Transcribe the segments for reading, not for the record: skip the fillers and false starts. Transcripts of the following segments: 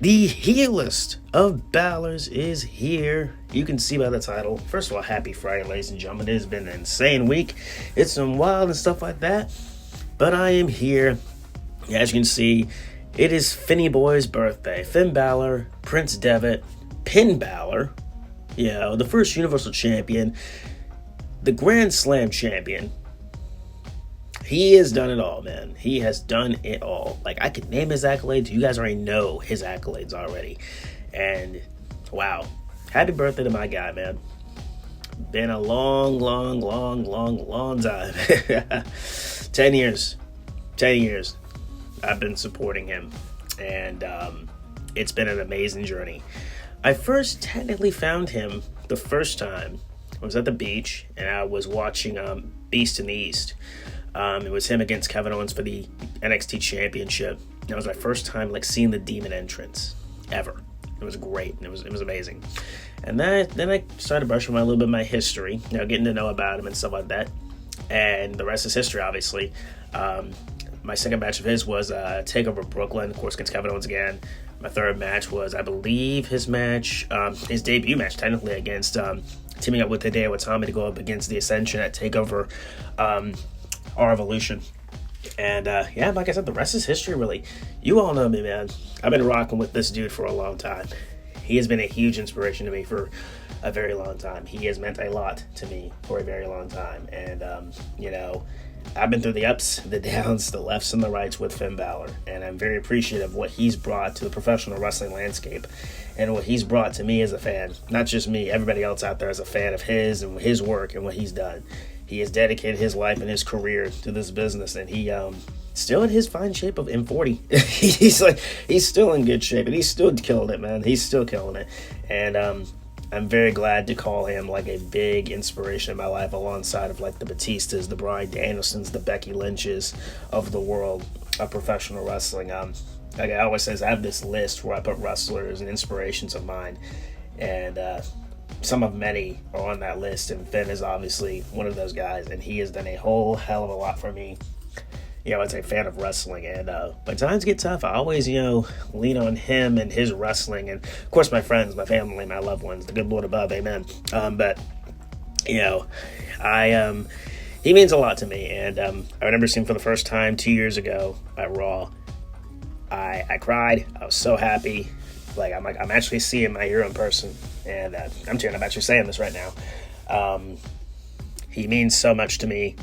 The heelist of Balor's is here. You can see by the title. First of all, happy Friday, ladies and gentlemen. It has been an insane week. It's been wild and stuff like that. But I am here. As you can see, it is Finny Boy's birthday. Finn Balor, Prince Devitt, Pin Balor, the first Universal Champion, the Grand Slam Champion. He has done it all, man. He has done it all. Like, I could name his accolades. You guys already know his accolades already. And, wow. Happy birthday to my guy, man. Been a long time. 10 years. 10 years. I've been supporting him. And it's been an amazing journey. I first technically found him the first time. I was at the beach, and I was watching Beast in the East. It was him against Kevin Owens for the NXT Championship. That was my first time seeing the Demon entrance ever. It was great. It was amazing. And then I started brushing a little bit of my history, getting to know about him and stuff like that. And the rest is history, obviously. My second match of his was TakeOver Brooklyn, of course, against Kevin Owens again. My third match was, I believe, his debut match, technically, against teaming up with Hideo Itami to go up against the Ascension at TakeOver Our Evolution. And like I said, the rest is history, really. You all know me, man. I've been rocking with this dude for a long time. He has been a huge inspiration to me for a very long time. He has meant a lot to me for a very long time. And I've been through the ups, the downs, the lefts and the rights with Finn Balor, and I'm very appreciative of what he's brought to the professional wrestling landscape and what he's brought to me as a fan. Not just me, everybody else out there is a fan of his and his work and what he's done. He has dedicated his life and his career to this business, and he still in his fine shape of M40. he's still in good shape, and he's still killing it, man. He's still killing it, and I'm very glad to call him a big inspiration in my life, alongside of the Batistas, the Bryan Danielsons, the Becky Lynches of the world of professional wrestling. Like I always says, I have this list where I put wrestlers and inspirations of mine, and some of many are on that list, and Finn is obviously one of those guys, and he has done a whole hell of a lot for me. As a fan of wrestling, and when times get tough, I always, lean on him and his wrestling, and of course my friends, my family, my loved ones, the good Lord above, amen. But he means a lot to me, and I remember seeing him for the first time 2 years ago at Raw. I cried. I was so happy. I'm actually seeing my hero in person, and I'm tearing up actually saying this right now. He means so much to me.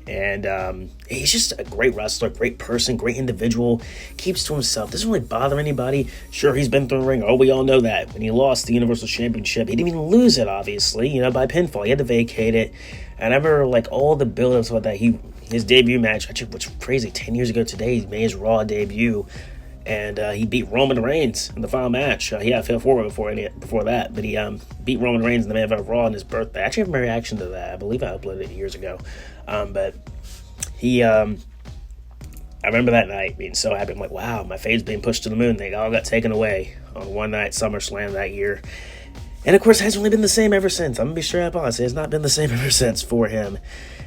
And he's just a great wrestler, great person, great individual, keeps to himself, doesn't really bother anybody. Sure, he's been through the ring. Oh, we all know that. When he lost the Universal Championship, he didn't even lose it, obviously, by pinfall. He had to vacate it. And I remember, all the build-ups about that. His debut match, actually, which was crazy, 10 years ago today, he made his Raw debut. And he beat Roman Reigns in the final match. He had failed forward before that, but he beat Roman Reigns in the main event of Raw on his birthday. I actually have my reaction to that. I believe I uploaded it years ago. But he, I remember that night being so happy. I'm like, wow, my fade's being pushed to the moon. They all got taken away on one night, SummerSlam that year. And of course, it hasn't really been the same ever since. I'm going to be straight up honest. It has not been the same ever since for him.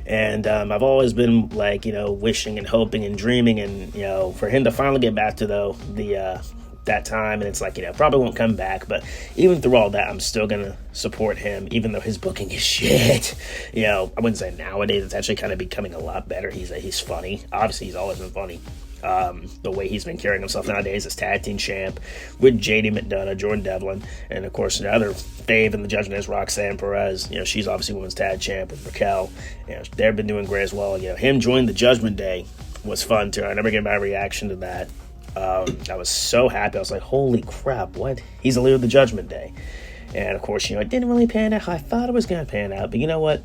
And I've always been wishing and hoping and dreaming, and for him to finally get back to that time. And it's probably won't come back, but even through all that, I'm still gonna support him, even though his booking is shit. I wouldn't say nowadays. It's actually kind of becoming a lot better. He's funny. Obviously, he's always been funny. The way he's been carrying himself nowadays as tag team champ with JD McDonough, Jordan Devlin, and of course the other fave in the judgment is Roxanne Perez. She's obviously women's tag champ with Raquel. They've been doing great as well. Him joining the Judgment Day was fun too. I never get my reaction to that. I was so happy. I was like, holy crap, what? He's the leader of the Judgment Day. And of course, it didn't really pan out how I thought it was going to pan out, but you know what?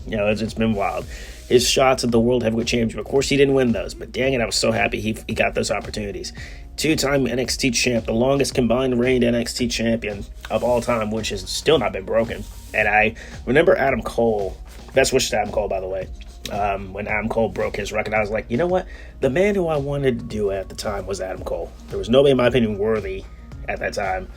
It's been wild. His shots at the World Heavyweight Championship, of course, he didn't win those, but dang it, I was so happy he got those opportunities. Two-time NXT champ, the longest combined reigned NXT champion of all time, which has still not been broken. And I remember Adam Cole, best wishes to Adam Cole, by the way, when Adam Cole broke his record. I was like, you know what? The man who I wanted to do it at the time was Adam Cole. There was nobody, in my opinion, worthy at that time.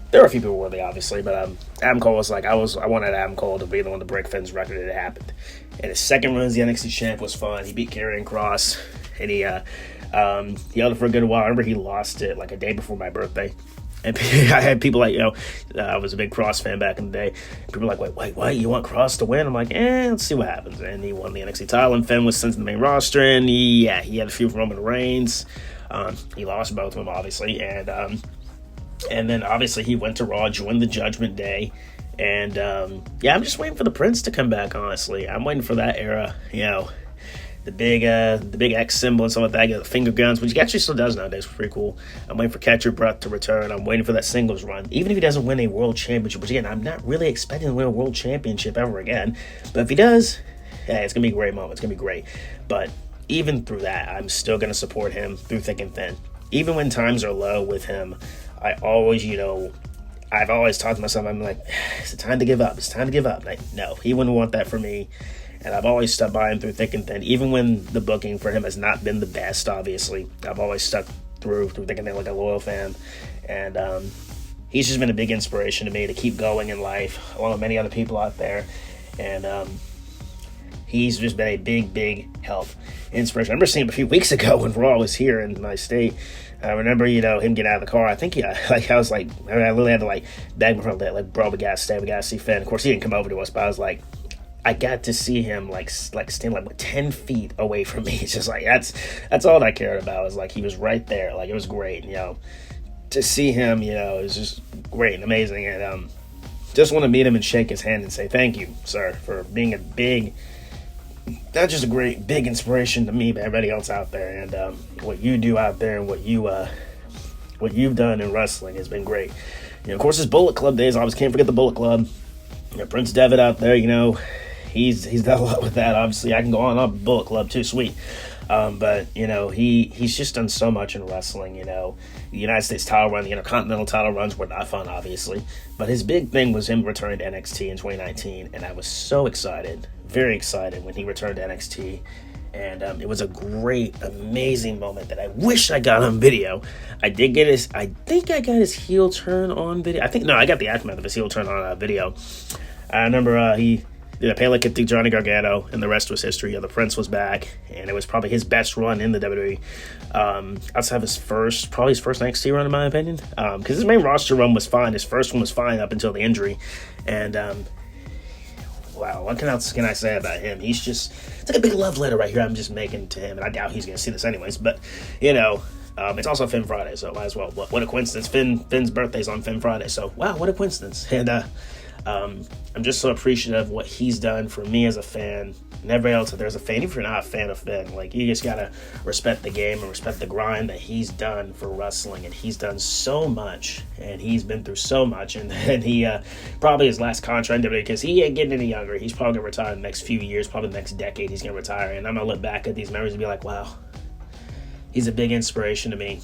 There were a few people worthy, obviously, but Adam Cole was I wanted Adam Cole to be the one to break Finn's record, and it happened. And his second run as the NXT champ was fun. He beat Karrion Kross, and he held it for a good while. I remember he lost it a day before my birthday. And I had people like, I was a big Cross fan back in the day. People were like, wait, you want Cross to win? I'm like, let's see what happens. And he won the NXT title, and Finn was sent to the main roster, and he had a few from Roman Reigns. He lost both of them, obviously, and then obviously he went to Raw, joined the Judgment Day, and I'm just waiting for the Prince to come back. Honestly, I'm waiting for that era. The big X symbol and stuff like that. The finger guns, which he actually still does nowadays, pretty cool. I'm waiting for Catch Your Breath to return. I'm waiting for that singles run. Even if he doesn't win a world championship, which again, I'm not really expecting to win a world championship ever again. But if he does, it's going to be a great moment. It's going to be great. But even through that, I'm still going to support him through thick and thin. Even when times are low with him, I always, I've always talked to myself, I'm like, is it time to give up? It's time to give up. No, he wouldn't want that for me. And I've always stuck by him through thick and thin, even when the booking for him has not been the best, obviously. I've always stuck through thick and thin like a loyal fan. And he's just been a big inspiration to me to keep going in life, along with many other people out there. And he's just been a big help, inspiration. I remember seeing him a few weeks ago when Raw was here in my state. I remember, him get out of the car. I think, I was like, I literally had to, beg him from that, bro, we gotta stay, we gotta see Finn. Of course, he didn't come over to us, but I was like, I got to see him stand 10 feet away from me. It's just that's all I cared about. It was he was right there. It was great. To see him, it was just great and amazing. And just want to meet him and shake his hand and say thank you, sir, for being not just a great big inspiration to me, but everybody else out there. And what you do out there and what you've done in wrestling has been great. Of course, his Bullet Club days. I always can't forget the Bullet Club. Prince Devitt out there, he's done a lot with that. Obviously, I can go on Bullet Club too, sweet. But he's just done so much in wrestling. The United States title run, the Intercontinental title runs were not fun, obviously. But his big thing was him returning to NXT in 2019, and I was so excited, very excited when he returned to NXT. And it was a great, amazing moment that I wish I got on video. I think I got his heel turn on video. I got the aftermath of his heel turn on video. I remember he did a Pele kick to Johnny Gargano, and the rest was history. The Prince was back, and it was probably his best run in the WWE. Outside of his first NXT run, in my opinion. Because his main roster run was fine. His first one was fine up until the injury. And, wow, what else can I say about him? It's like a big love letter right here I'm just making to him, and I doubt he's going to see this anyways. But, it's also Finn Friday, so might as well. What a coincidence. Finn's birthday's on Finn Friday, so wow, what a coincidence. And, I'm just so appreciative of what he's done for me as a fan, and everybody else. If there's a fan, if you're not a fan of Finn, you just gotta respect the game and respect the grind that he's done for wrestling. And he's done so much, and he's been through so much. And he probably his last contract, because he ain't getting any younger. He's probably gonna retire in the next few years, probably the next decade. He's gonna retire, and I'm gonna look back at these memories and be like, wow, he's a big inspiration to me.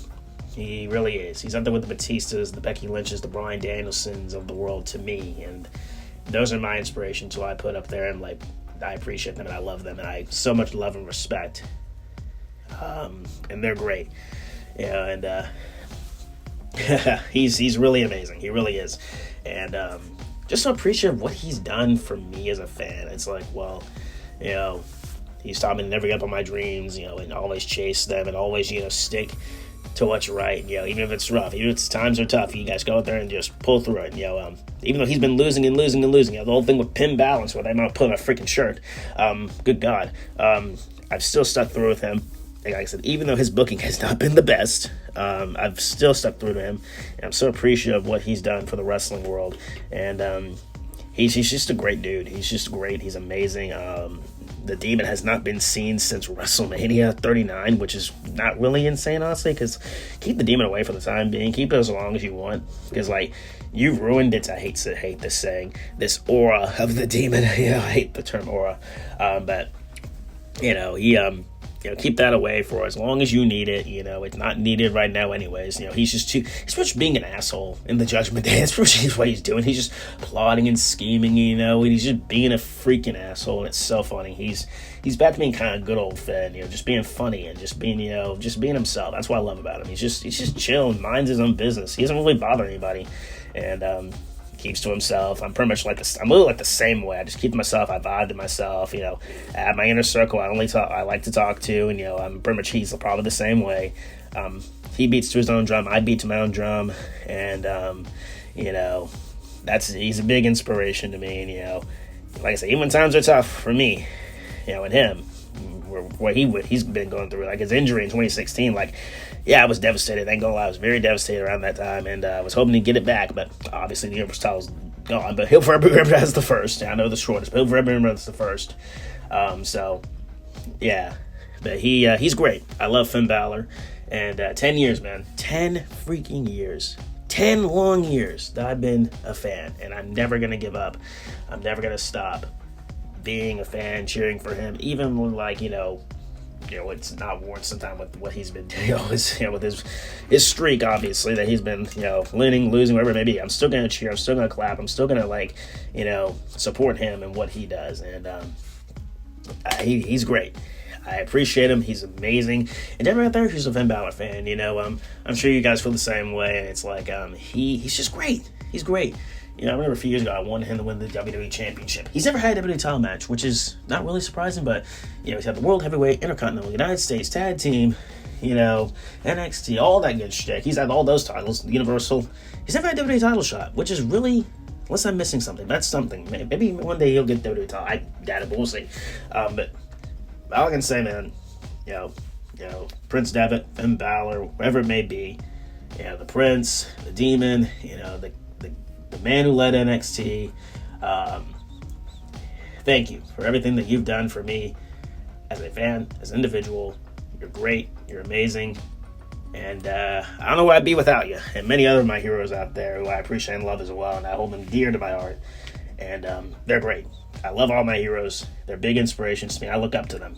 He really is. He's up there with the Batistas, the Becky Lynches, the Bryan Danielsons of the world to me. And those are my inspirations, so I put up there, and I appreciate them and I love them, and I so much love and respect. And they're great. And he's really amazing. He really is. And just so appreciative of what he's done for me as a fan. It's he's taught me to never give up on my dreams, and always chase them, and always, stick to what's right. Even if it's rough, even if times are tough, you guys go out there and just pull through it. Even though he's been losing and losing and losing, the whole thing with pin balance, where they might put on a freaking shirt. Good God, I've still stuck through with him. Like I said, even though his booking has not been the best, I've still stuck through to him, and I'm so appreciative of what he's done for the wrestling world. And he's just a great dude. He's just great. He's amazing. The Demon has not been seen since WrestleMania 39, which is not really insane, honestly, because keep the Demon away for the time being. Keep it as long as you want, because, you've ruined it. I hate this saying, this aura of the Demon. I hate the term aura. But, keep that away for as long as you need it. It's not needed right now anyways. He's just being an asshole in the Judgment Day. That's pretty much what he's doing. He's just plotting and scheming, and he's just being a freaking asshole, and it's so funny. He's back to being kind of good old Finn, just being funny and just being, just being himself. That's what I love about him. He's just chill and minds his own business. He doesn't really bother anybody, and keeps to himself. I'm pretty much I'm really the same way. I just keep to myself. I vibe to myself. At my inner circle, I like to talk to, and I'm pretty much he's probably the same way. He beats to his own drum. I beat to my own drum. And, he's a big inspiration to me. And, like I said, even when times are tough for me, and him, what he's been going through, like his injury in 2016, I was devastated. I ain't gonna lie, I was very devastated around that time, and I was hoping to get it back, but obviously the Universal title's gone. But he'll forever remember as the first. I know the shortest, but he'll forever remember as the first. But he's great. I love Finn Balor, and 10 years, man, 10 freaking years. 10 long years that I've been a fan, and I'm never going to give up. I'm never going to stop being a fan, cheering for him, even when, it's not warranted sometimes with what he's been doing, with his streak, obviously, that he's been, winning, losing, whatever it may be. I'm still going to cheer. I'm still going to clap. I'm still going to, support him and what he does, and he's great. I appreciate him. He's amazing. And everyone out there who's a Finn Balor fan, I'm sure you guys feel the same way. And it's he's just great. He's great. I remember a few years ago, I wanted him to win the WWE Championship. He's never had a WWE title match, which is not really surprising, but, he's had the World Heavyweight, Intercontinental, United States, Tag Team, NXT, all that good shit. He's had all those titles, Universal. He's never had a WWE title shot, which is really, unless I'm missing something, that's something. Maybe one day he'll get WWE title. I doubt it, but we'll see. But all I can say, man, Prince Devitt, Finn Balor, whoever it may be, the Prince, the Demon, the man who led NXT, thank you for everything that you've done for me as a fan, as an individual. You're great, you're amazing, and I don't know where I'd be without you, and many other of my heroes out there who I appreciate and love as well, and I hold them dear to my heart, and they're great. I love all my heroes. They're big inspirations to me. I look up to them.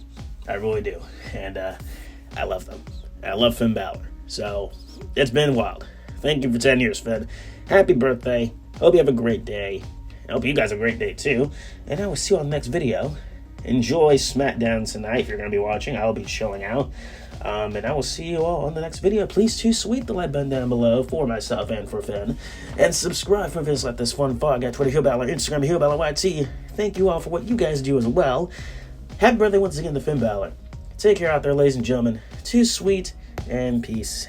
I really do. And I love them. I love Finn Balor. So, it's been wild. Thank you for 10 years, Finn. Happy birthday. Hope you have a great day. I hope you guys have a great day, too. And I will see you on the next video. Enjoy SmackDown tonight if you're going to be watching. I will be chilling out. And I will see you all on the next video. Please too sweet the like button down below for myself and for Finn. And subscribe for videos like this fun fog at Twitter, Hero Balor, Instagram, Hero Balor YT. Thank you all for what you guys do as well. Happy birthday once again to Finn Balor. Take care out there, ladies and gentlemen. Too sweet and peace